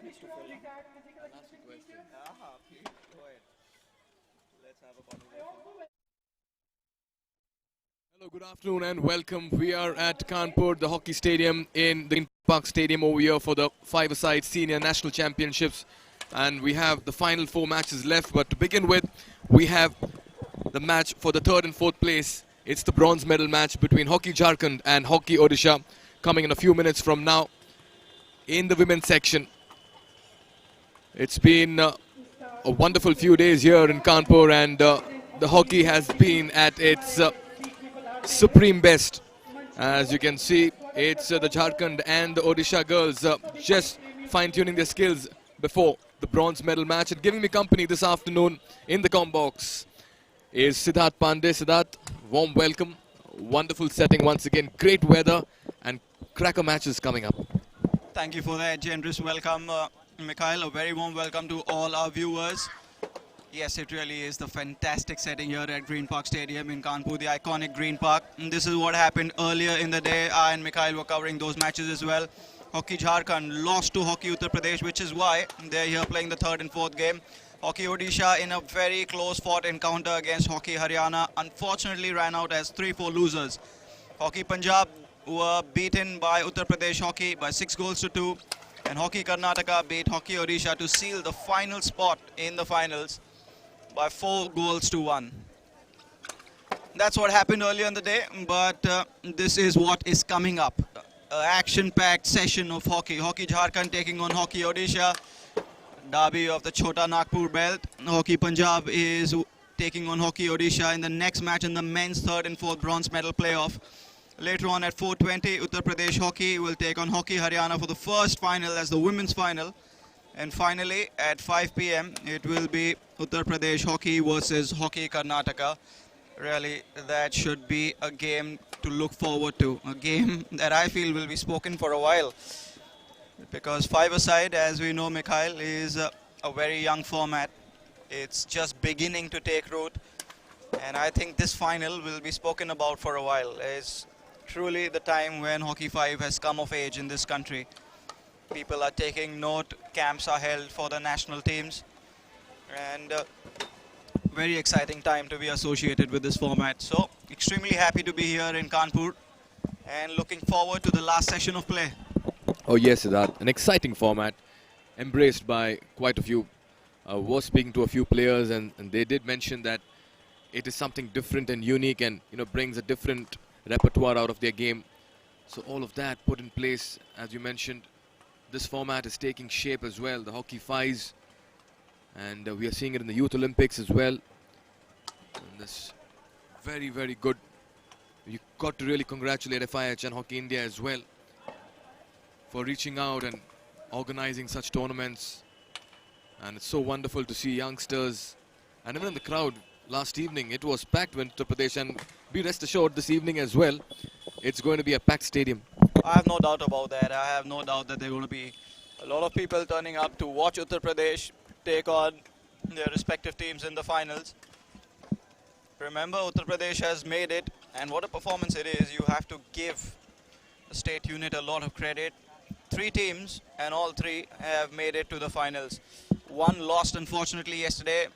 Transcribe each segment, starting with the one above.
I'll ask a question. Please go ahead. Let's have a conversation. Hello, good afternoon and welcome. We are at Kanpur, the hockey stadium in the Green Park Stadium over here for the five-a-side senior national championships. And we have the final 4 matches left. But to begin with, we have the match for the 3rd and 4th place. It's the bronze medal match between Hockey Jharkhand and Hockey Odisha, coming in a few minutes from now in the women's section. It's been a wonderful few days here in Kanpur, and the hockey has been at its supreme best. As you can see, it's the Jharkhand and the Odisha girls just fine-tuning their skills before the bronze medal match. And giving me company this afternoon in the comm box is Siddharth Pandey. Siddharth, warm welcome. Wonderful setting once again. Great weather and cracker matches coming up. Thank you for that generous welcome, Mikhail. A very warm welcome to all our viewers. Yes, it really is the fantastic setting here at Green Park Stadium in Kanpur, the iconic Green Park. And this is what happened earlier in the day. I and Mikhail were covering those matches as well. Hockey Jharkhand lost to Hockey Uttar Pradesh, which is why they're here playing the 3rd and 4th game. Hockey Odisha in a very close-fought encounter against Hockey Haryana unfortunately ran out as 3-4 losers. Hockey Punjab were beaten by Uttar Pradesh Hockey by 6 goals to 2. And Hockey Karnataka beat Hockey Odisha to seal the final spot in the finals by 4 goals to 1. That's what happened earlier in the day, but this is what is coming up. Action-packed session of hockey. Hockey Jharkhand taking on Hockey Odisha. Derby of the Chota Nagpur belt. Hockey Punjab is taking on Hockey Odisha in the next match in the men's 3rd and 4th bronze medal playoff. Later on at 4:20, Uttar Pradesh Hockey will take on Hockey Haryana for the first final as the women's final. And finally, at 5 p.m., it will be Uttar Pradesh Hockey versus Hockey Karnataka. Really, that should be a game to look forward to. A game that I feel will be spoken for a while. Because five-a-side, as we know, Mikhail, is a very young format. It's just beginning to take root. And I think this final will be spoken about for a while. It's truly the time when Hockey 5 has come of age in this country. People are taking note, camps are held for the national teams, and very exciting time to be associated with this format. So, extremely happy to be here in Kanpur and looking forward to the last session of play. Oh yes, Siddharth, an exciting format, embraced by quite a few. Was speaking to a few players, and they did mention that it is something different and unique, and brings a different repertoire out of their game. So all of that put in place, as you mentioned. This format is taking shape as well, the Hockey Fives, and we are seeing it in the Youth Olympics as well. And this very, very good. You got to really congratulate FIH and Hockey India as well for reaching out and organizing such tournaments. And it's so wonderful to see youngsters, and even in the crowd last evening, it was packed with Uttar Pradesh, and be rest assured this evening as well, it's going to be a packed stadium. I have no doubt about that. I have no doubt that there are going to be a lot of people turning up to watch Uttar Pradesh take on their respective teams in the finals. Remember, Uttar Pradesh has made it, and what a performance it is. You have to give the state unit a lot of credit. 3 teams, and all 3 have made it to the finals. One lost, unfortunately, yesterday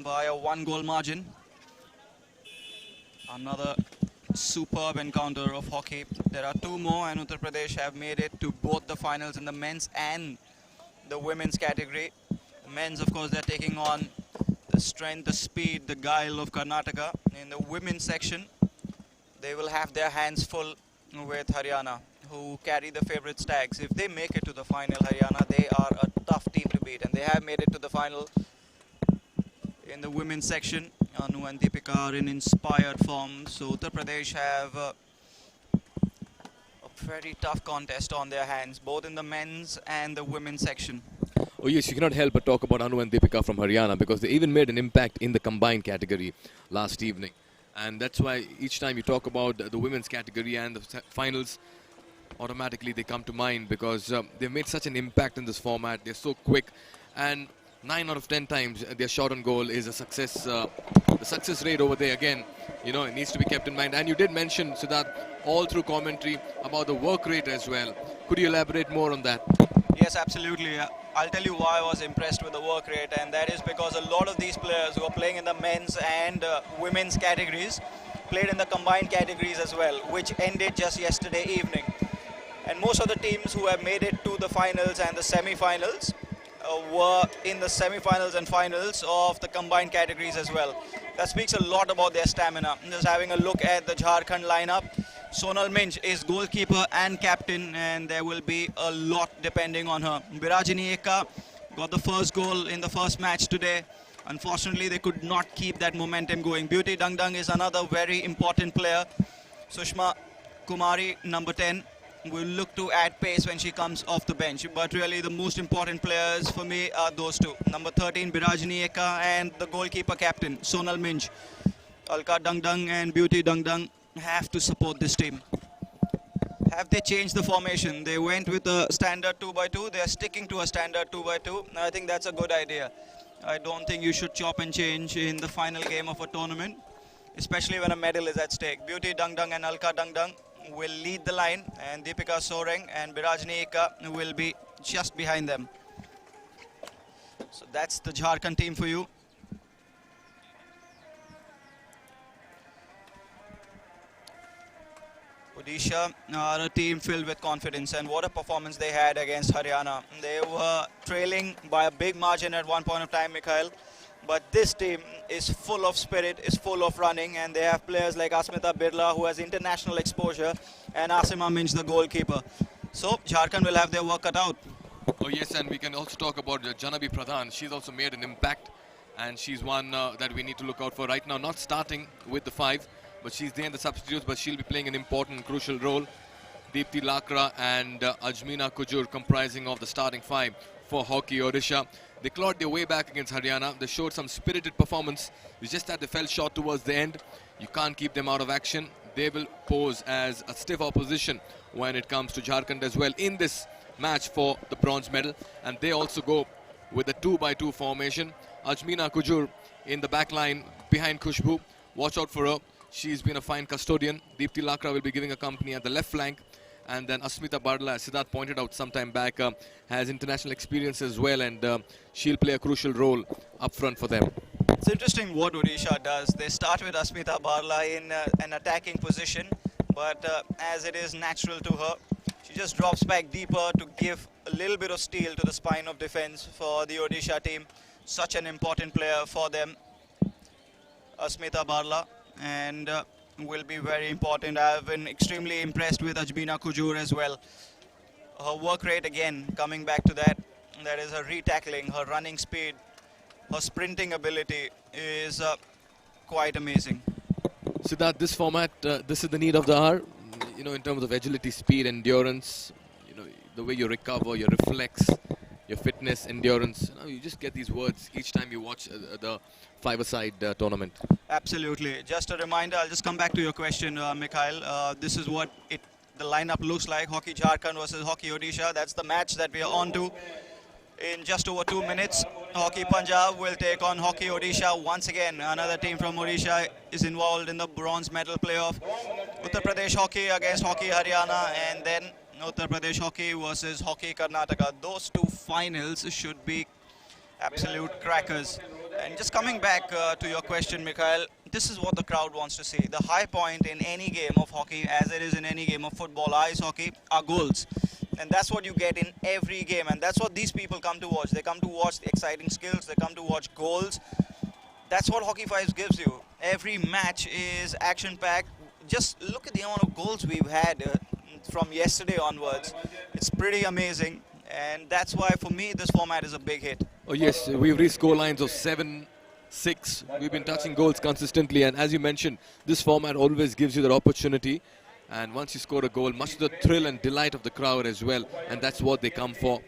by a 1-goal margin. Another superb encounter of hockey. There are 2 more, and Uttar Pradesh have made it to both the finals in the men's and the women's category. The men's, of course, they're taking on the strength, the speed, the guile of Karnataka. In the women's section, they will have their hands full with Haryana, who carry the favourite Stags. If they make it to the final, Haryana, they are a tough team to beat, and they have made it to the final. In the women's section, Anu and Deepika are in inspired form, so Uttar Pradesh have a very tough contest on their hands, both in the men's and the women's section. Oh yes, you cannot help but talk about Anu and Deepika from Haryana, because they even made an impact in the combined category last evening. And that's why each time you talk about the women's category and the finals, automatically they come to mind, because they've made such an impact in this format. They're so quick, and 9 out of 10 times their shot on goal is a success. The success rate over there, again, it needs to be kept in mind. And you did mention, Siddharth, all through commentary about the work rate as well. Could you elaborate more on that? Yes, absolutely. I'll tell you why I was impressed with the work rate, and that is because a lot of these players who are playing in the men's and women's categories played in the combined categories as well, which ended just yesterday evening. And most of the teams who have made it to the finals and the semi-finals were in the semi-finals and finals of the combined categories as well. That speaks a lot about their stamina. Just having a look at the Jharkhand lineup, Sonal Minj is goalkeeper and captain, and there will be a lot depending on her. Birajini Eka got the first goal in the first match today. Unfortunately, they could not keep that momentum going. Beauty Dangdang is another very important player. Sushma Kumari, number 10, will look to add pace when she comes off the bench. But really, the most important players for me are those two. Number 13, Birajini Eka, and the goalkeeper captain, Sonal Minj. Alka Dangdang and Beauty Dangdang have to support this team. Have they changed the formation? They went with a standard 2x2. They are sticking to a standard 2x2. I think that's a good idea. I don't think you should chop and change in the final game of a tournament, especially when a medal is at stake. Beauty Dangdang and Alka Dangdang will lead the line, and Deepika Soreng and Birajini Eka will be just behind them. So that's the Jharkhand team for you. Odisha are a team filled with confidence, and what a performance they had against Haryana. They were trailing by a big margin at one point of time, Mikhail, but this team is full of spirit, is full of running, and they have players like Asmita Birla, who has international exposure, and Asima Minj, the goalkeeper. So Jharkhand will have their work cut out. Oh yes, and we can also talk about Janabi Pradhan. She's also made an impact, and she's one that we need to look out for right now. Not starting with the 5, but she's there in the substitutes, but she'll be playing an important, crucial role. Deepthi Lakra and Ajmeena Kujur comprising of the starting 5 for Hockey Odisha. They clawed their way back against Haryana. They showed some spirited performance. It's just that they fell short towards the end. You can't keep them out of action. They will pose as a stiff opposition when it comes to Jharkhand as well in this match for the bronze medal. And they also go with a 2x2 formation. Ajmeena Kujur in the back line behind Khushbu. Watch out for her. She's been a fine custodian. Deepthi Lakra will be giving a company at the left flank. And then Asmita Birla, as Siddharth pointed out some time back, has international experience as well, and she'll play a crucial role up front for them. It's interesting what Odisha does. They start with Asmita Birla in an attacking position, but as it is natural to her, she just drops back deeper to give a little bit of steel to the spine of defense for the Odisha team. Such an important player for them, Asmita Birla, and will be very important. I've been extremely impressed with Ajmeena Kujur as well. Her work rate, again, coming back to that is her re-tackling, her running speed, her sprinting ability is quite amazing. Siddharth, this format, this is the need of the hour, you know, in terms of agility, speed, endurance, you know, the way you recover, your reflex, your fitness, endurance. You know, you just get these words each time you watch the five-a-side tournament. Absolutely. Just a reminder, I'll just come back to your question, Mikhail. This is what the lineup looks like. Hockey Jharkhand versus Hockey Odisha. That's the match that we are on to. In just over 2 minutes, Hockey Punjab will take on Hockey Odisha. Once again, another team from Odisha is involved in the bronze medal playoff. Uttar Pradesh Hockey against Hockey Haryana, and then Uttar Pradesh Hockey versus Hockey Karnataka. Those two finals should be absolute crackers. And just coming back to your question, Mikhail, this is what the crowd wants to see. The high point in any game of hockey, as it is in any game of football, ice hockey, are goals. And that's what you get in every game. And that's what these people come to watch. They come to watch the exciting skills. They come to watch goals. That's what Hockey Fives gives you. Every match is action-packed. Just look at the amount of goals we've had from yesterday onwards. It's pretty amazing. And that's why, for me, this format is a big hit. Oh yes, we've reached score lines of 7-6. We've been touching goals consistently, and as you mentioned, this format always gives you that opportunity. And once you score a goal, much of the thrill and delight of the crowd as well, and that's what they come for.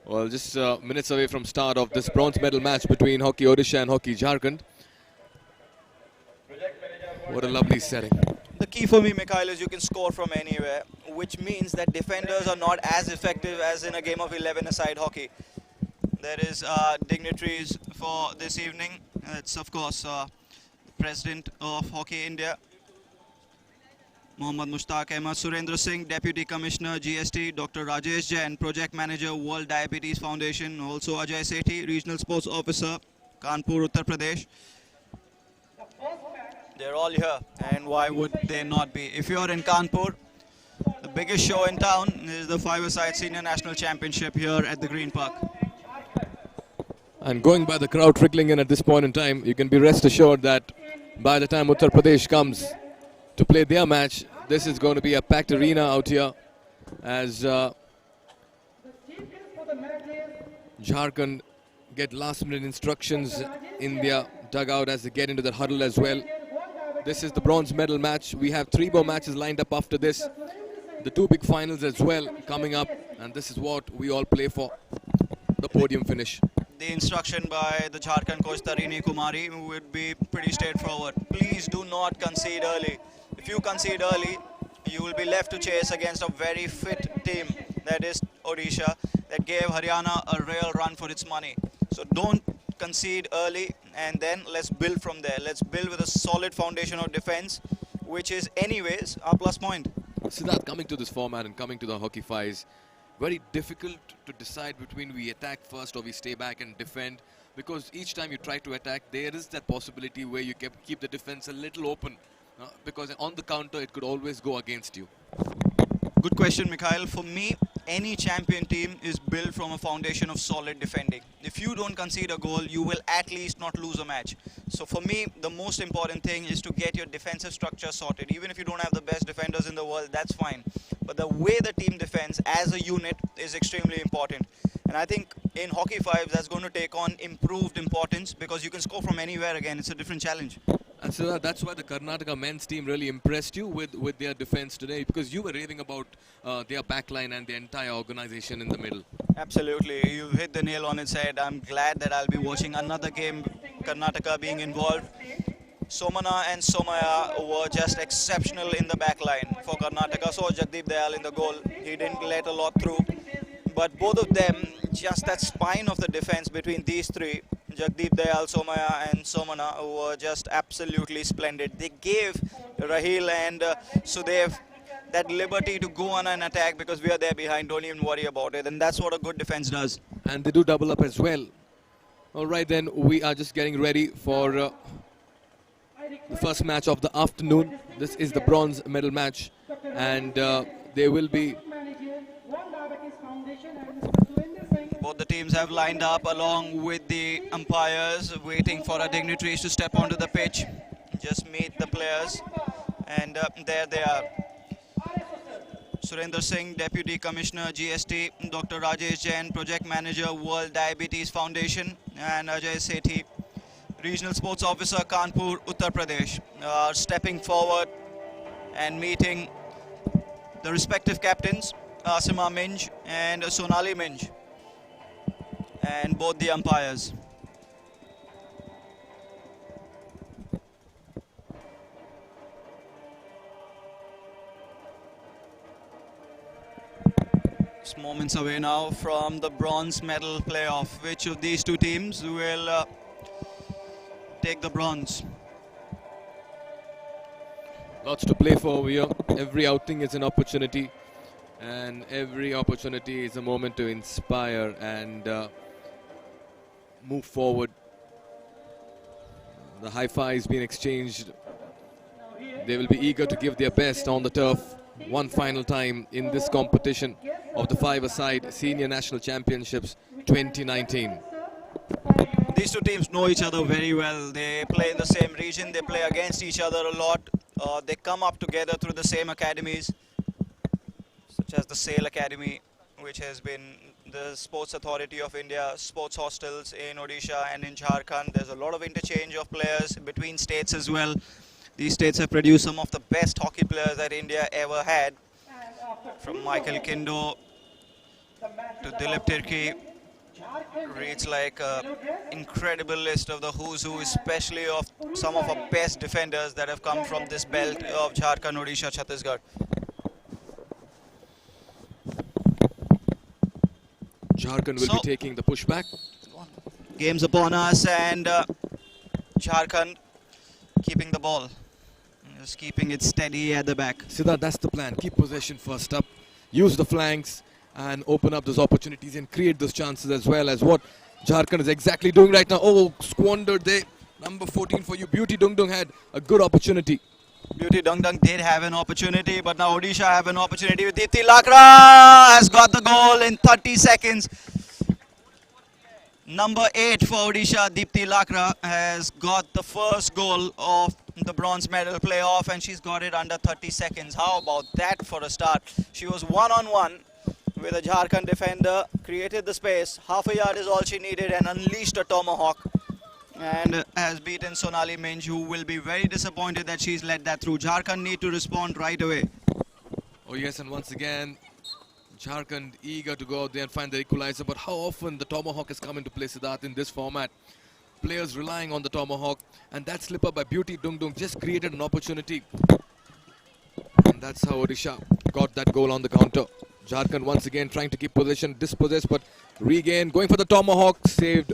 Well, just minutes away from start of this bronze medal match between Hockey Odisha and Hockey Jharkhand. What a lovely setting. The key for me, Mikhail, is you can score from anywhere, which means that defenders are not as effective as in a game of 11-a-side hockey. There is dignitaries for this evening. It's, of course, the President of Hockey India, Mohammad Mushtaq Ahmed, Surendra Singh, Deputy Commissioner GST, Dr. Rajesh Jain, Project Manager World Diabetes Foundation, also Ajay Sethi, Regional Sports Officer, Kanpur, Uttar Pradesh. They're all here, and why would they not be? If you're in Kanpur, the biggest show in town is the five-a-side Senior National Championship here at the Green Park. And going by the crowd trickling in at this point in time, you can be rest assured that by the time Uttar Pradesh comes to play their match, this is going to be a packed arena out here as Jharkhand get last-minute instructions in their dugout as they get into the huddle as well. This is the bronze medal match. We have 3 more matches lined up after this. The 2 big finals as well coming up, and this is what we all play for, the podium finish. The instruction by the Jharkhand coach Tarini Kumari would be pretty straightforward. Please do not concede early. If you concede early, you will be left to chase against a very fit team, that is Odisha, that gave Haryana a real run for its money. So don't concede early, and then let's build from there. Let's build with a solid foundation of defense, which is anyways our plus point. Siddharth, coming to this format and coming to the hockey fives, very difficult to decide between we attack first or we stay back and defend, because each time you try to attack, there is that possibility where you keep the defense a little open, because on the counter it could always go against you. Good question, Mikhail. For me, any champion team is built from a foundation of solid defending. If you don't concede a goal, you will at least not lose a match. So for me, the most important thing is to get your defensive structure sorted. Even if you don't have the best defenders in the world, that's fine. But the way the team defends as a unit is extremely important. And I think in hockey fives, that's going to take on improved importance, because you can score from anywhere again. It's a different challenge. And so that's why the Karnataka men's team really impressed you with their defense today, because you were raving about their backline and the entire organization in the middle. Absolutely. You hit the nail on its head. I'm glad that I'll be watching another game, Karnataka being involved. Somana and Somaya were just exceptional in the backline for Karnataka. So Jagdeep Dayal in the goal. He didn't let a lot through. But both of them, just that spine of the defense between these three, Jagdeep Dayal, Somaya and Somana, were just absolutely splendid. They gave Rahil and Sudev that liberty to go on an attack, because we are there behind, don't even worry about it. And that's what a good defense does. And they do double up as well. All right, then we are just getting ready for the first match of the afternoon. This is the bronze medal match, and there will be... Both the teams have lined up along with the umpires, waiting for our dignitaries to step onto the pitch. Just meet the players, and there they are. Surendra Singh, Deputy Commissioner GST, Dr. Rajesh Jain, Project Manager World Diabetes Foundation, and Ajay Sethi, Regional Sports Officer Kanpur, Uttar Pradesh, are stepping forward and meeting the respective captains, Asima Minj and Sonali Minj, and both the umpires. Just moments away now from the bronze medal playoff. Which of these two teams will take the bronze? Lots to play for over here. Every outing is an opportunity, and every opportunity is a moment to inspire and move forward. The high five is being exchanged. They will be eager to give their best on the turf one final time in this competition of the five-a-side Senior National Championships 2019. These two teams know each other very well. They play in the same region. They play against each other a lot. They come up together through the same academies, such as the SAIL Academy, which has been the Sports Authority of India, sports hostels in Odisha and in Jharkhand. There's a lot of interchange of players between states as well. These states have produced some of the best hockey players that India ever had, from Michael Kindo to Dilip Tirki. Reads like an incredible list of the who's who, especially of some of our best defenders that have come from this belt of Jharkhand, Odisha, Chhattisgarh. Jharkhand will be taking the pushback. Game's upon us, and Jharkhand keeping the ball. Just keeping it steady at the back. Siddharth, that's the plan. Keep possession first up. Use the flanks and open up those opportunities and create those chances as well as what Jharkhand is exactly doing right now. Oh, squandered there. Number 14 for you. Beauty Dung Dung had a good opportunity. Beauty Dung Dung did have an opportunity, but now Odisha have an opportunity. Deepthi Lakra has got the goal in 30 seconds. Number 8 for Odisha, Deepthi Lakra, has got the first goal of the bronze medal playoff, and she's got it under 30 seconds. How about that for a start? She was one-on-one with a Jharkhand defender, created the space. Half a yard is all she needed and unleashed a tomahawk. And has beaten Sonali Minj, who will be very disappointed that she's let that through. Jharkhand need to respond right away. Oh yes, and once again, Jharkhand eager to go out there and find the equalizer. But how often the tomahawk has come into play, Siddharth, in this format? Players relying on the tomahawk, and that slip up by Beauty Dung Dung just created an opportunity. And that's how Odisha got that goal on the counter. Jharkhand once again trying to keep possession, dispossessed, but regain, going for the tomahawk, saved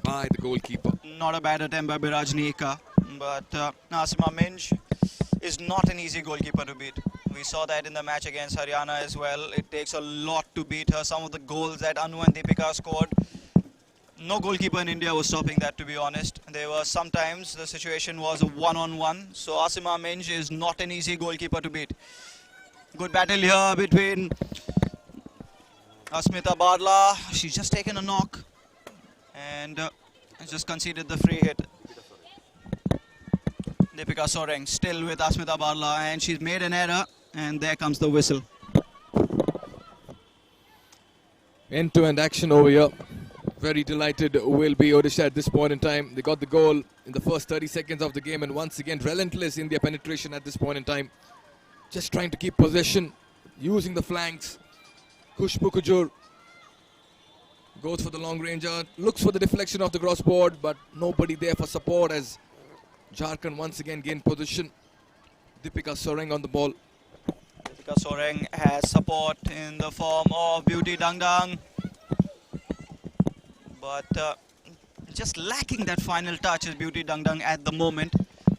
by the goalkeeper. Not a bad attempt by Birajni Ika, but Nasima Minj is not an easy goalkeeper to beat. We saw that in the match against Haryana as well. It takes a lot to beat her. Some of the goals that Anu and Deepika scored, no goalkeeper in India was stopping that, to be honest. There were sometimes the situation was a one-on-one. So Asima Minj is not an easy goalkeeper to beat. Good battle here between Asmita Barla. She's just taken a knock and just conceded the free hit. Deepika Soreng still with Asmita Barla, and she's made an error, and there comes the whistle. End-to-end action over here. Very delighted will be Odisha at this point in time. They got the goal in the first 30 seconds of the game, and once again relentless in their penetration at this point in time. Just trying to keep possession, using the flanks. Khushbu Kujur goes for the long ranger, looks for the deflection of the crossboard, but nobody there for support as Jharkhand once again gained position. Deepika Soreng on the ball. Deepika Soreng has support in the form of Beauty Dung Dung, but just lacking that final touch is Beauty Dung Dung at the moment.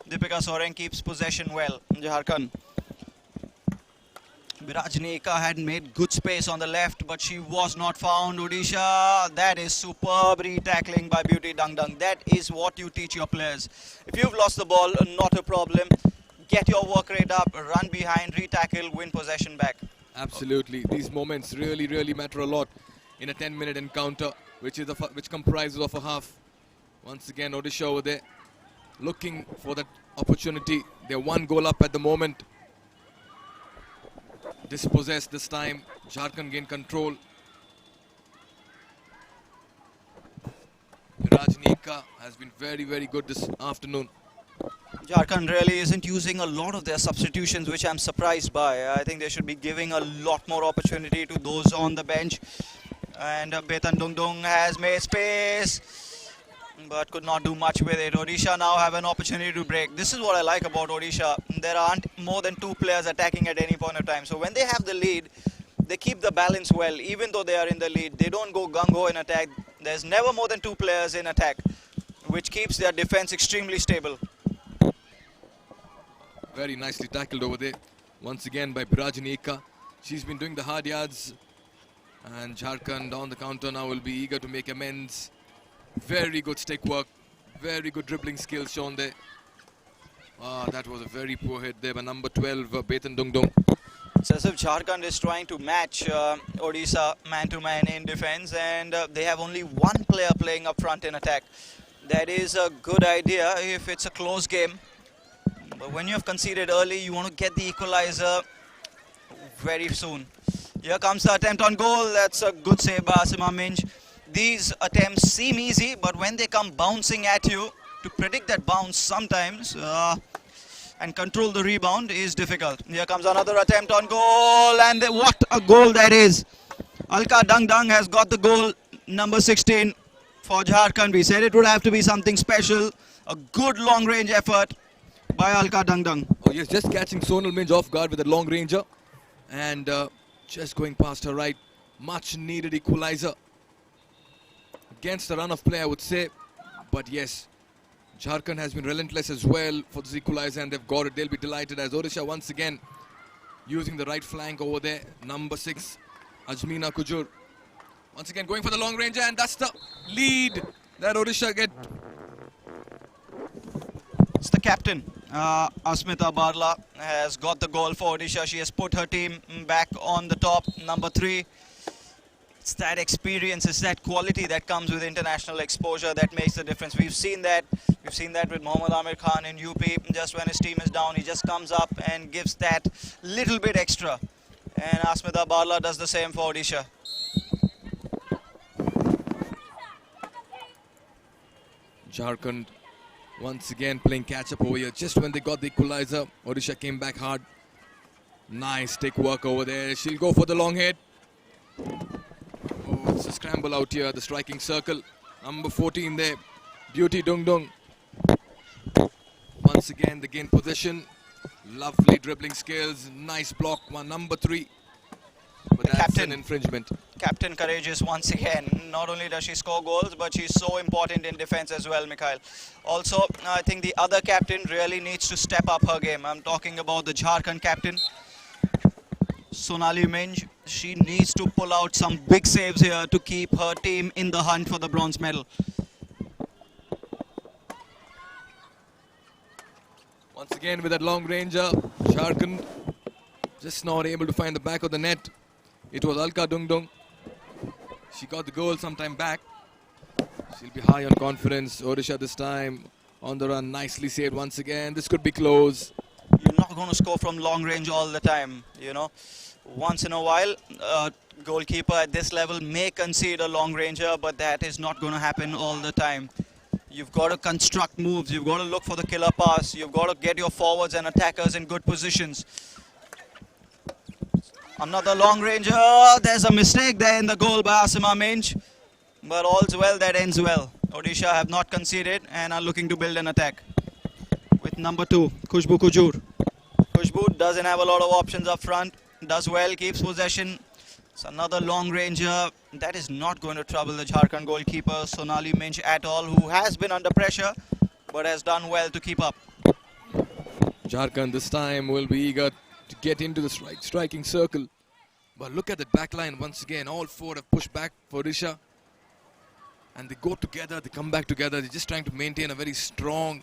Deepika Soreng keeps possession well. Jharkhand. Birajni Ika had made good space on the left, but she was not found. Odisha, that is superb re-tackling by Beauty Dung Dung. That is what you teach your players. If you've lost the ball, not a problem. Get your work rate up, run behind, re-tackle, win possession back. Absolutely. These moments really matter a lot in a 10-minute encounter, which comprises of a half. Once again, Odisha over there looking for that opportunity. They're one goal up at the moment. Dispossessed this time. Jharkhand gained control. Birajni Ika has been very good this afternoon. Jharkhand really isn't using a lot of their substitutions, which I'm surprised by. I think they should be giving a lot more opportunity to those on the bench. And Betan Dung Dung has made space, but could not do much with it. Odisha now have an opportunity to break. This is what I like about Odisha. There aren't more than 2 players attacking at any point of time. So when they have the lead, they keep the balance well. Even though they are in the lead, they don't go gung-ho in attack. There's never more than 2 players in attack, which keeps their defense extremely stable. Very nicely tackled over there. Once again by Birajni Ika. She's been doing the hard yards. And Jharkhand on the counter now will be eager to make amends. Very good stick work. Very good dribbling skills shown there. That was a very poor hit there by number 12, Betan Dung Dung. It's as if Jharkhand is trying to match Odisha man-to-man in defense, and they have only one player playing up front in attack. That is a good idea if it's a close game. But when you have conceded early, you want to get the equalizer very soon. Here comes the attempt on goal. That's a good save by Asima Minj. These attempts seem easy, but when they come bouncing at you, to predict that bounce sometimes and control the rebound is difficult. Here comes another attempt on goal, and what a goal that is. Alka Dung Dung has got the goal, number 16 for Jharkhand. We said it would have to be something special. A good long-range effort by Alka Dung Dung. Oh yes, just catching Sonal Minj off guard with a long ranger and just going past her right. Much needed equalizer against the run of play, I would say. But yes, Jharkhand has been relentless as well for this equalizer, and they've got it. They'll be delighted as Odisha once again using the right flank over there. Number 6, Ajmeena Kujur. Once again going for the long range, and that's the lead that Odisha get. It's the captain. Asmita Barla has got the goal for Odisha. She has put her team back on the top. Number 3. It's that experience, it's that quality that comes with international exposure that makes the difference. We've seen that with Mohammad Amir Khan in UP. Just when his team is down, he just comes up and gives that little bit extra. And Asmita Barla does the same for Odisha. Jharkhand once again playing catch up over here. Just when they got the equalizer, Odisha came back hard. Nice stick work over there. She'll go for the long hit. Oh, it's a scramble out here, the striking circle. Number 14 there, Beauty Dung Dung. Once again, they gain possession. Lovely dribbling skills. Nice block. Number 3. But that's captain. an infringement. Captain courageous once again. Not only does she score goals, but she's so important in defense as well, Mikhail. Also, I think the other captain really needs to step up her game. I'm talking about the Jharkhand captain, Sonali Minj. She needs to pull out some big saves here to keep her team in the hunt for the bronze medal. Once again with that long ranger, Jharkhand just not able to find the back of the net. It was Alka Dung Dung. She got the goal sometime back. She'll be high on confidence. Odisha this time on the run, nicely saved once again. This could be close. You're not going to score from long range all the time, you know. Once in a while, a goalkeeper at this level may concede a long ranger, but that is not going to happen all the time. You've got to construct moves. You've got to look for the killer pass. You've got to get your forwards and attackers in good positions. Another long ranger. There's a mistake there in the goal by Asima Minj. But all's well that ends well. Odisha have not conceded and are looking to build an attack. With number 2, Khushbu Kujur. Khushbu doesn't have a lot of options up front. Does well, keeps possession. It's another long ranger. That is not going to trouble the Jharkhand goalkeeper, Sonali Minj, at all, who has been under pressure but has done well to keep up. Jharkhand this time will be eager to get into the striking circle. But look at the back line once again. All 4 have pushed back for Odisha. And they go together, they come back together. They're just trying to maintain a very strong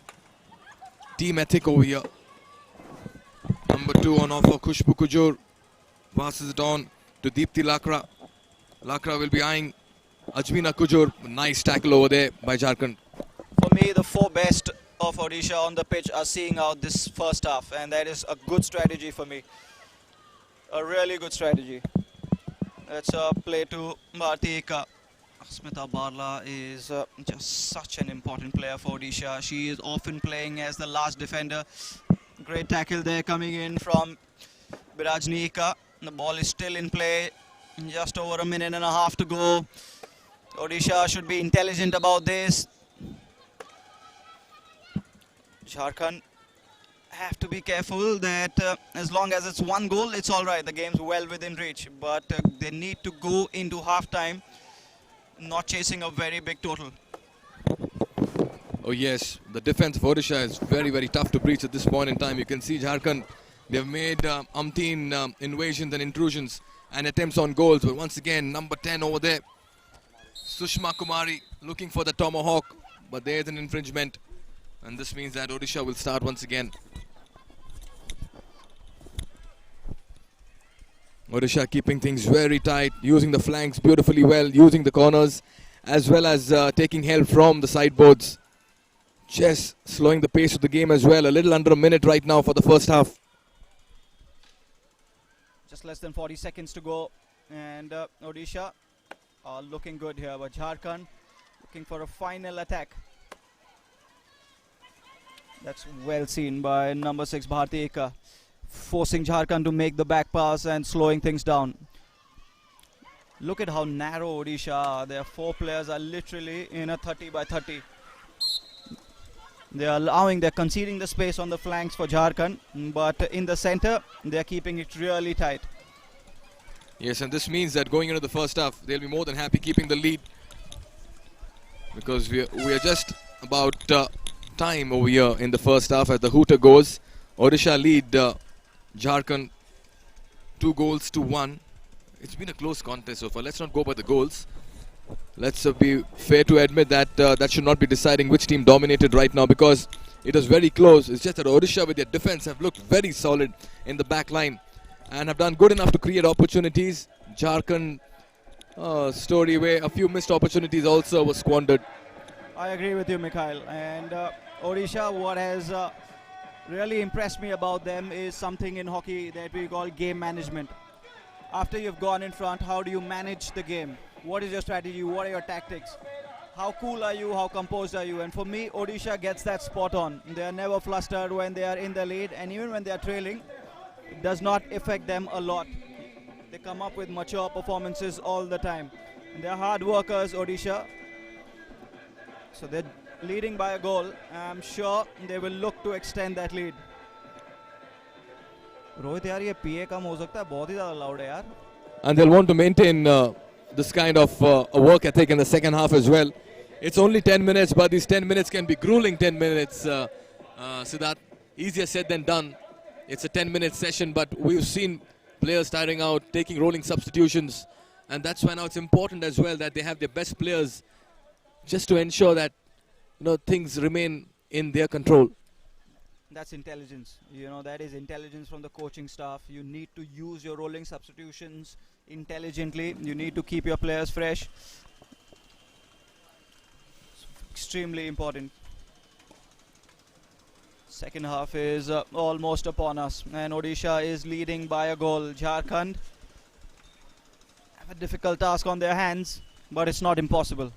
team ethic over here. Number 2 on offer, Khushbu Kujur. Passes it on to Deepthi Lakra. Lakra will be eyeing Ajmeena Kujur. Nice tackle over there by Jharkhand. For me, the 4 best of Odisha on the pitch are seeing out this first half, and that is a good strategy for me. A really good strategy. Let's play to Bharti Eka. Asmita Barla is just such an important player for Odisha. She is often playing as the last defender. Great tackle there coming in from Birajni Eka. The ball is still in play. Just over a minute and a half to go. Odisha should be intelligent about this. Jharkhand have to be careful that as long as it's 1 goal, it's all right. The game's well within reach. But they need to go into half-time not chasing a very big total. Oh yes, the defense of Odisha is very, very tough to breach at this point in time. You can see Jharkhand, they've made umpteen invasions and intrusions and attempts on goals. But once again, number 10 over there, Sushma Kumari looking for the tomahawk. But there's an infringement. And this means that Odisha will start once again. Odisha keeping things very tight, using the flanks beautifully well, using the corners, as well as taking help from the sideboards. Chess slowing the pace of the game as well. A little under a minute right now for the first half. Just less than 40 seconds to go. And Odisha are looking good here. But Jharkhand looking for a final attack. That's well seen by number 6 Bharti Eka, forcing Jharkhand to make the back pass and slowing things down. Look at how narrow Odisha are. Their 4 players are literally in a 30 by 30. They're conceding the space on the flanks for Jharkhand, but in the center, they're keeping it really tight. Yes, and this means that going into the first half, they'll be more than happy keeping the lead. Because we are just about time over here in the first half as the hooter goes. Odisha lead Jharkhand 2-1. It's been a close contest so far. Let's not go by the goals. Let's be fair to admit that that should not be deciding which team dominated right now, because it was very close. It's just that Odisha with their defense have looked very solid in the back line and have done good enough to create opportunities. Jharkhand story where a few missed opportunities also were squandered. I agree with you, Mikhail. And Odisha, what has really impressed me about them is something in hockey that we call game management. After you've gone in front, how do you manage the game? What is your strategy? What are your tactics? How cool are you? How composed are you? And for me, Odisha gets that spot on. They are never flustered when they are in the lead, and even when they are trailing, it does not affect them a lot. They come up with mature performances all the time. And they are hard workers, Odisha. So they're leading by a goal. I'm sure they will look to extend that lead. Rohit यार ये पीए कम हो सकता है, बहुत ही ज़्यादा loud है यार. And they'll want to maintain this kind of a work ethic in the second half as well. It's only 10 minutes, but these 10 minutes can be grueling 10 minutes, Siddharth. Easier said than done. It's a 10-minute session, but we've seen players tiring out, taking rolling substitutions. And that's why now it's important as well that they have their best players just to ensure that things remain in their control. That's intelligence. That is intelligence from the coaching staff. You need to use your rolling substitutions intelligently. You need to keep your players fresh. It's extremely important. Second half is almost upon us, and Odisha is leading by a goal. Jharkhand have a difficult task on their hands, but it's not impossible.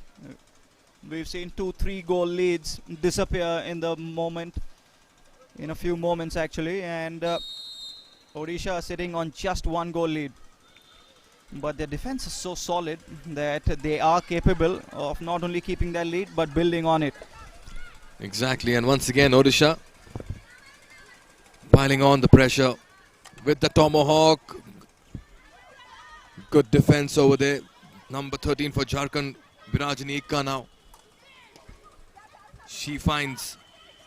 We've seen 2-3 goal leads disappear in a few moments actually, and Odisha sitting on just 1 goal lead. But their defense is so solid that they are capable of not only keeping their lead but building on it. Exactly, and once again Odisha piling on the pressure with the tomahawk. Good defense over there. Number 13 for Jharkhand, Virajini Ikka now. She finds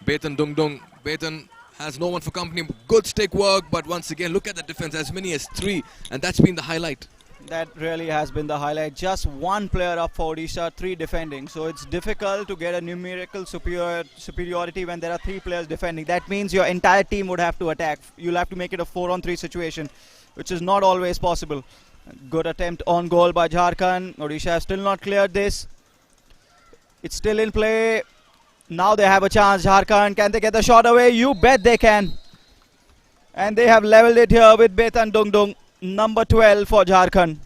Betan Dungdung. Betan has no one for company. Good stick work, but once again, look at the defense, as many as 3, and that's been the highlight. That really has been the highlight. Just 1 player up for Odisha, 3 defending. So it's difficult to get a numerical superiority when there are 3 players defending. That means your entire team would have to attack. You'll have to make it a 4-on-3 situation, which is not always possible. Good attempt on goal by Jharkhand. Odisha has still not cleared this. It's still in play. Now they have a chance. Jharkhand, can they get the shot away? You bet they can. And they have leveled it here with Betan Dungdung, number 12 for Jharkhand.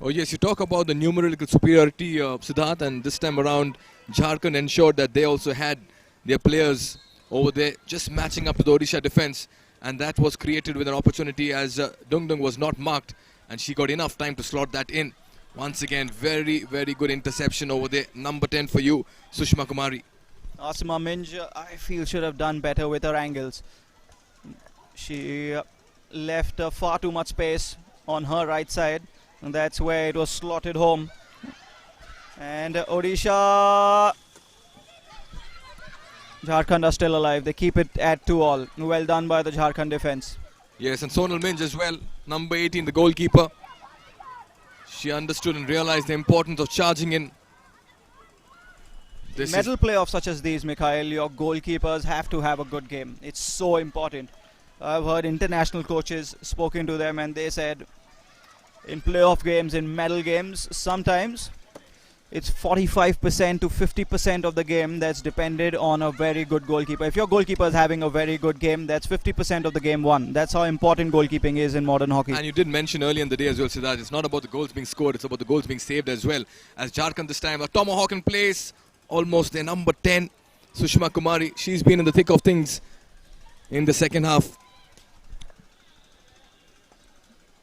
Oh yes, you talk about the numerical superiority, Siddharth, and this time around Jharkhand ensured that they also had their players over there just matching up to the Odisha defense, and that was created with an opportunity as Dungdung was not marked, and she got enough time to slot that in. Once again, very, very good interception over there. Number 10 for you, Sushma Kumari. Asima Minj, I feel, should have done better with her angles. She left far too much space on her right side, and that's where it was slotted home. And Odisha, Jharkhand are still alive. They keep it at 2-all. Well done by the Jharkhand defense. Yes, and Sonal Minj as well, number 18, the goalkeeper. She understood and realized the importance of charging in. Medal playoffs such as these, Mikhail, your goalkeepers have to have a good game. It's so important. I've heard international coaches spoken to them, and they said in playoff games, in medal games, sometimes it's 45% to 50% of the game that's depended on a very good goalkeeper. If your goalkeeper is having a very good game, that's 50% of the game won. That's how important goalkeeping is in modern hockey. And you did mention earlier in the day as well, Siddharth, it's not about the goals being scored, it's about the goals being saved as well. As Jharkhand this time, a tomahawk in place, almost their number 10, Sushma Kumari. She's been in the thick of things in the second half.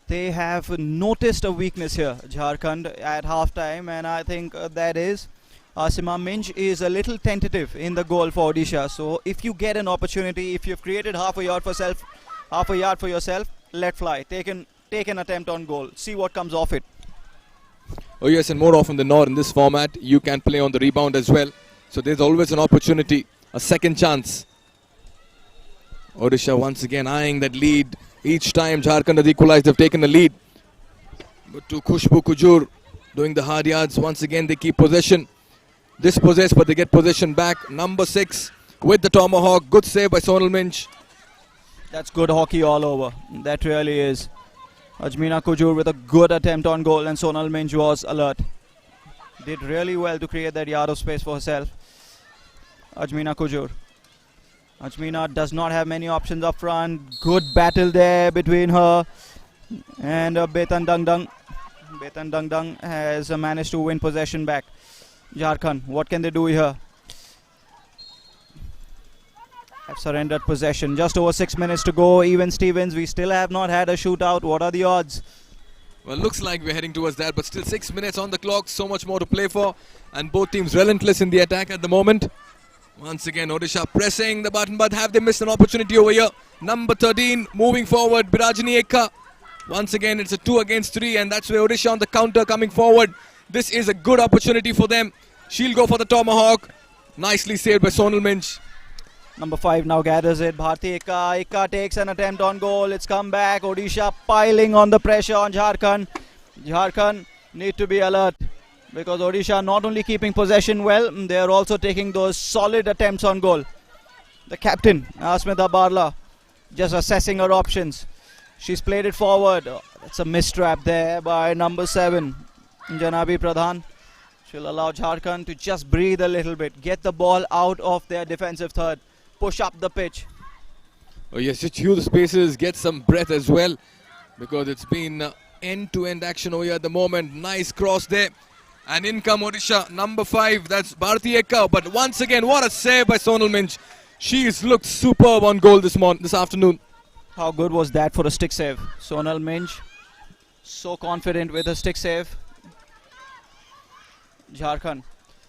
They have noticed a weakness here, Jharkhand, at half-time, and I think that is Asima Minj is a little tentative in the goal for Odisha. So if you get an opportunity, if you've created half a yard for yourself, let fly. Take an attempt on goal. See what comes off it. Oh yes, and more often than not in this format, you can play on the rebound as well. So there's always an opportunity, a second chance. Odisha once again eyeing that lead. Each time Jharkhand has equalized, they've taken the lead. But to Khushbu Kujur doing the hard yards. Once again they keep possession. Dispossessed, but they get possession back. Number 6 with the tomahawk. Good save by Sonal Minch. That's good hockey all over. That really is. Ajmeena Kujur with a good attempt on goal, and Sonal Minch was alert. Did really well to create that yard of space for herself. Ajmeena Kujur. Ajmeena does not have many options up front. Good battle there between her and Betan Dangdang. Betan Dangdang has managed to win possession back. Jharkhand, what can they do here? Have surrendered possession. Just over 6 minutes to go. Even Stevens, we still have not had a shootout. What are the odds? Well, looks like we're heading towards that, but still 6 minutes on the clock. So much more to play for. And both teams relentless in the attack at the moment. Once again, Odisha pressing the button, but have they missed an opportunity over here? Number 13 moving forward, Birajini Ekka. Once again, it's a 2 against 3, and that's where Odisha on the counter coming forward. This is a good opportunity for them. She'll go for the tomahawk. Nicely saved by Sonal Minch. Number 5 now gathers it. Bharti Ekka. Ekka takes an attempt on goal. It's come back. Odisha piling on the pressure on Jharkhand. Jharkhand need to be alert, because Odisha not only keeping possession well, they are also taking those solid attempts on goal. The captain, Asmita Barla, just assessing her options. She's played it forward. Oh, that's a mistrap there by number 7, Janabi Pradhan. She'll allow Jharkhand to just breathe a little bit, get the ball out of their defensive third, push up the pitch. Oh yes, just hew the spaces, get some breath as well, because it's been end-to-end action over here at the moment. Nice cross there. And in come Odisha, number 5, that's Bharti Ekka. But once again, what a save by Sonal Minch. She's looked superb on goal this afternoon. How good was that for a stick save? Sonal Minch, so confident with a stick save. Jharkhand,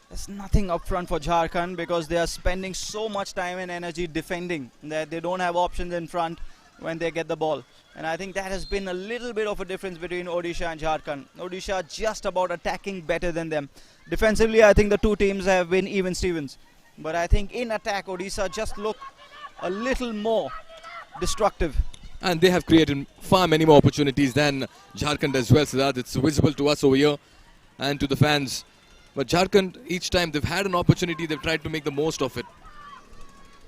there's nothing up front for Jharkhand, because they are spending so much time and energy defending that they don't have options in front when they get the ball. And I think that has been a little bit of a difference between Odisha and Jharkhand. Odisha just about attacking better than them. Defensively, I think the two teams have been even Stevens. But I think in attack, Odisha just look a little more destructive. And they have created far many more opportunities than Jharkhand as well, Siddharth. It's visible to us over here and to the fans. But Jharkhand, each time they've had an opportunity, they've tried to make the most of it.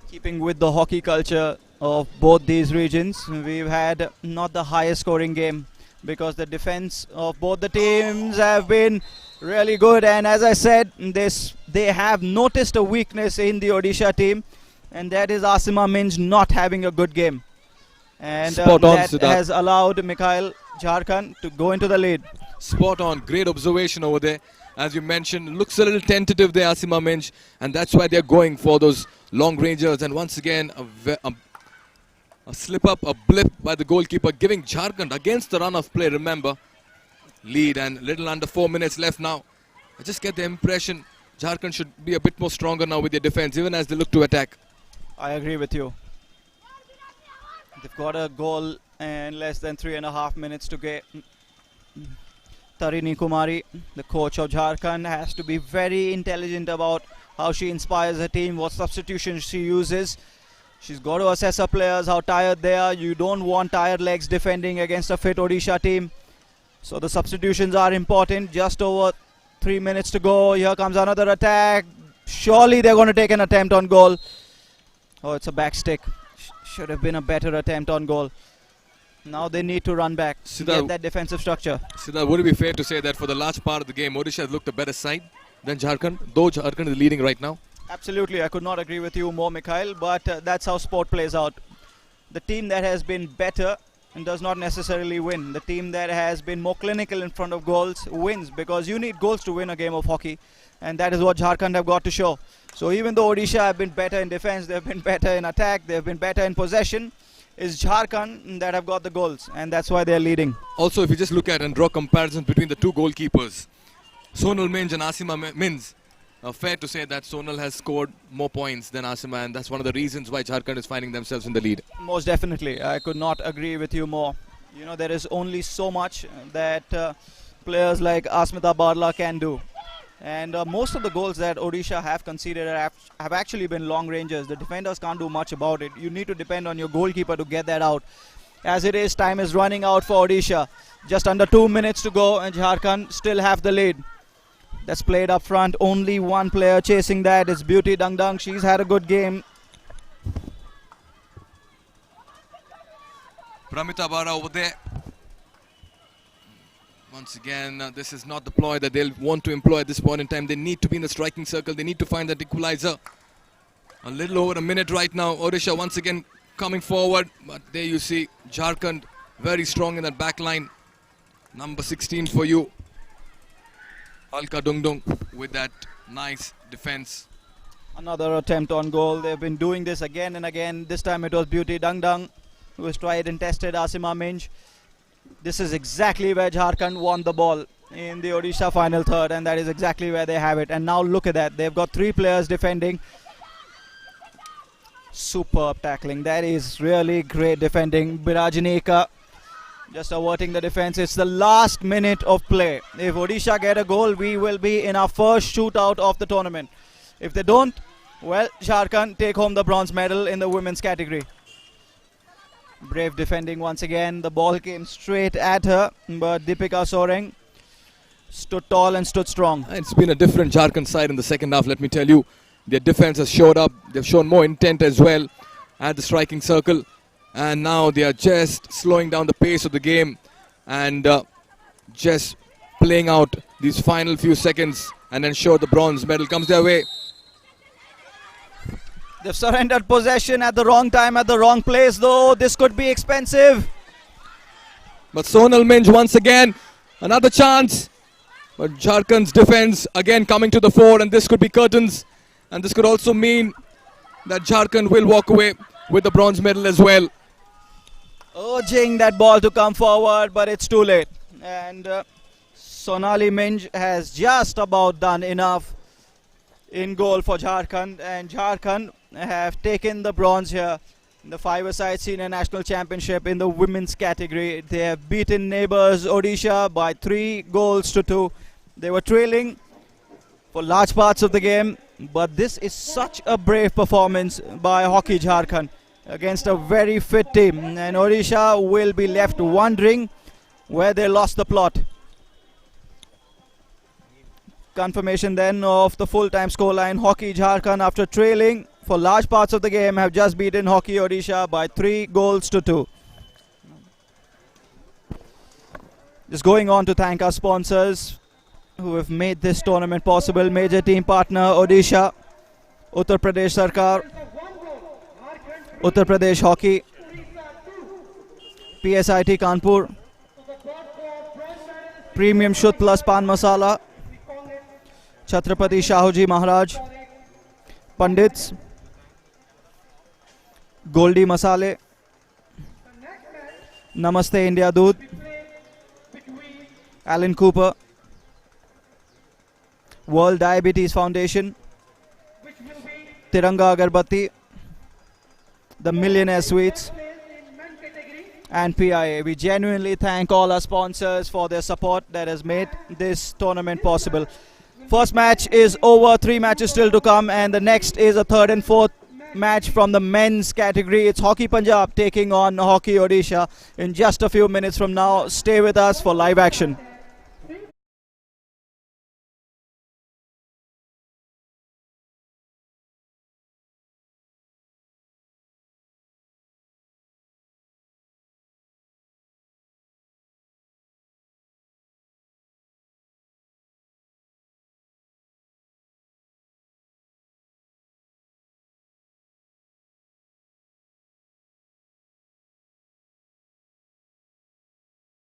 Keeping with the hockey culture of both these regions, we've had not the highest scoring game, because the defense of both the teams have been really good. And as I said, they have noticed a weakness in the Odisha team, and that is Asima Minch not having a good game. And that has allowed Mikhail Jharkhand to go into the lead. Spot on. Great observation over there. As you mentioned, looks a little tentative there, Asima Minch, and that's why they're going for those long rangers. And once again, a slip up, a blip by the goalkeeper, giving Jharkhand against the run of play, remember, lead, and little under 4 minutes left now. I just get the impression Jharkhand should be a bit more stronger now with their defense, even as they look to attack. I agree with you. They've got a goal and less than 3.5 minutes to get. Tarini Kumari, the coach of Jharkhand, has to be very intelligent about how she inspires her team, what substitutions she uses. She's got to assess her players, how tired they are. You don't want tired legs defending against a fit Odisha team. So the substitutions are important. Just over 3 minutes to go. Here comes another attack. Surely they're going to take an attempt on goal. Oh, it's a back stick. Should have been a better attempt on goal. Now they need to run back, get that defensive structure. Siddharth, would it be fair to say that for the large part of the game, Odisha has looked a better side than Jharkhand, though Jharkhand is leading right now? Absolutely, I could not agree with you more, Mikhail, but that's how sport plays out. The team that has been better and does not necessarily win. The team that has been more clinical in front of goals wins, because you need goals to win a game of hockey, and that is what Jharkhand have got to show. So even though Odisha have been better in defense, they've been better in attack, they've been better in possession, it's Jharkhand that have got the goals, and that's why they're leading. Also, if you just look at and draw comparisons between the two goalkeepers, Sonal Minch and Asima Minch, fair to say that Sonal has scored more points than Asima, and that's one of the reasons why Jharkhand is finding themselves in the lead. Most definitely. I could not agree with you more. You know, there is only so much that players like Asmita Barla can do. And most of the goals that Odisha have conceded have actually been long ranges. The defenders can't do much about it. You need to depend on your goalkeeper to get that out. As it is, time is running out for Odisha. Just under 2 minutes to go, and Jharkhand still have the lead. That's played up front. Only one player chasing that is Beauty Dangdang. She's had a good game. Pramita Bara over there. Once again, this is not the ploy that they'll want to employ at this point in time. They need to be in the striking circle. They need to find that equalizer. A little over a minute right now. Odisha once again coming forward. But there you see Jharkhand very strong in that back line. Number 16 for you. Alka Dungdung with that nice defense. Another attempt on goal. They've been doing this again and again. This time it was Beauty Dangdang who has tried and tested Asima Minj. This is exactly where Jharkhand won the ball in the Odisha final third, and that is exactly where they have it. And now look at that. They've got 3 players defending. Superb tackling. That is really great defending. Birajineka just averting the defense. It's the last minute of play. If Odisha get a goal, we will be in our first shootout of the tournament. If they don't, well, Jharkhand take home the bronze medal in the women's category. Brave defending once again. The ball came straight at her, but Deepika Soreng stood tall and stood strong. It's been a different Jharkhand side in the second half, let me tell you. Their defense has showed up. They've shown more intent as well at the striking circle. And now they are just slowing down the pace of the game and just playing out these final few seconds and ensure the bronze medal comes their way. They've surrendered possession at the wrong time, at the wrong place, though. This could be expensive. But Sonal Minj once again, another chance. But Jharkhand's defense again coming to the fore, and this could be curtains. And this could also mean that Jharkhand will walk away with the bronze medal as well. Urging that ball to come forward, but it's too late. And Sonali Minj has just about done enough in goal for Jharkhand. And Jharkhand have taken the bronze here in the 5-a-side Senior National Championship in the women's category. They have beaten neighbours Odisha by 3 goals to 2. They were trailing for large parts of the game, but this is such a brave performance by Hockey Jharkhand against a very fit team, and Odisha will be left wondering where they lost the plot. Confirmation then of the full-time scoreline. Hockey Jharkhand, after trailing for large parts of the game, have just beaten Hockey Odisha by 3 goals to 2. Just going on to thank our sponsors who have made this tournament possible. Major team partner Odisha, Uttar Pradesh Sarkar, Uttar Pradesh Hockey, PSIT Kanpur, Premium Shuddh Plus Pan Masala, Chhatrapati Shahuji Maharaj, Pandits, Goldiee Masale, Namaste India Doodh, Alan Cooper, World Diabetes Foundation, Tiranga Agarbatti, the Millionaire Suites, and PIA. We genuinely thank all our sponsors for their support that has made this tournament possible. First match is over, 3 matches still to come, and the next is a 3rd and 4th match from the men's category. It's Hockey Punjab taking on Hockey Odisha in just a few minutes from now. Stay with us for live action.